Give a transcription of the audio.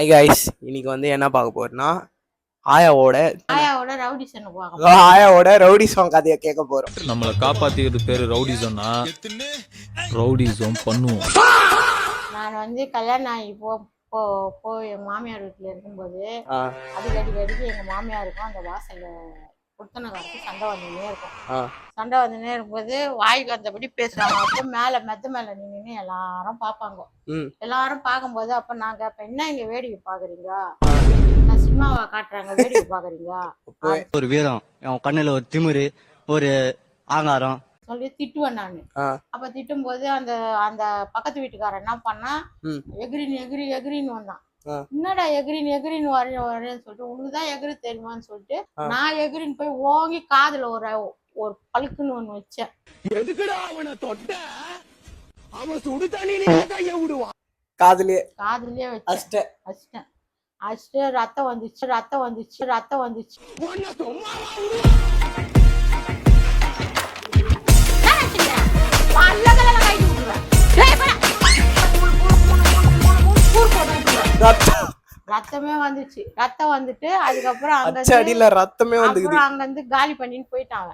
Hi guys, இன்னைக்கு வந்து என்ன பார்க்க போறோம்னா ஆயாவோட ரவுடி சாங் கதையை கேட்க போறோம். நம்மளை காப்பாத்திக்கிறது பேரு ரவுடிசம்னா ரவுடிசம் பண்ணுவோம். நான் வந்து கல்யாணம் ஆகி போய் எங்க மாமியார் வீட்டுல இருக்கும்போது அடிக்கடி எங்க மாமியாருக்கும் அந்த வாசல்ல குடுத்தனக்காருக்கு சண்டை வந்துனே இருக்கும். சண்டை வந்துனே இருக்கும்போது வாய்க்கு வந்தபடி பேசுறாங்க. அப்போ மெத்த மேல நின்று எல்லாரும் பார்ப்பாங்க. எல்லாரும் பார்க்கும்போது அப்ப நான் கேட்பேன், என்ன இங்க வேடிக்கை பாக்குறீங்க? நான் சினிமாவா காட்டுறாங்க, வேடிக்கை பாக்குறீங்க? ஒரு வீரம், கண்ணுல ஒரு திமிரு, ஒரு ஆங்காரம் சொல்லி திட்டுவேன் நானு. அப்ப திட்டும் போது அந்த அந்த பக்கத்து வீட்டுக்காரன் என்ன பண்ணா, எகிரின்னு வந்தான். என்னடா எகிரின்னு வரேன்னு சொல்லிட்டு, உனக்குதான் எகிரி தெரியுமான்னு சொல்லிட்டு நான் எகிரின்னு போய் ஓங்கி காதுல ஒரு பழுக்குன்னு ஒண்ணு வச்சேன். காதுலயே வச்சேன். அடிச்சுட்டு ரத்தம் வந்துச்சு. ரத்தமே வந்துச்சு. ரத்தம் வந்துட்டு அதுக்கப்புறம் அங்க இருந்து காலி பண்ணிட்டு போயிட்டாங்க.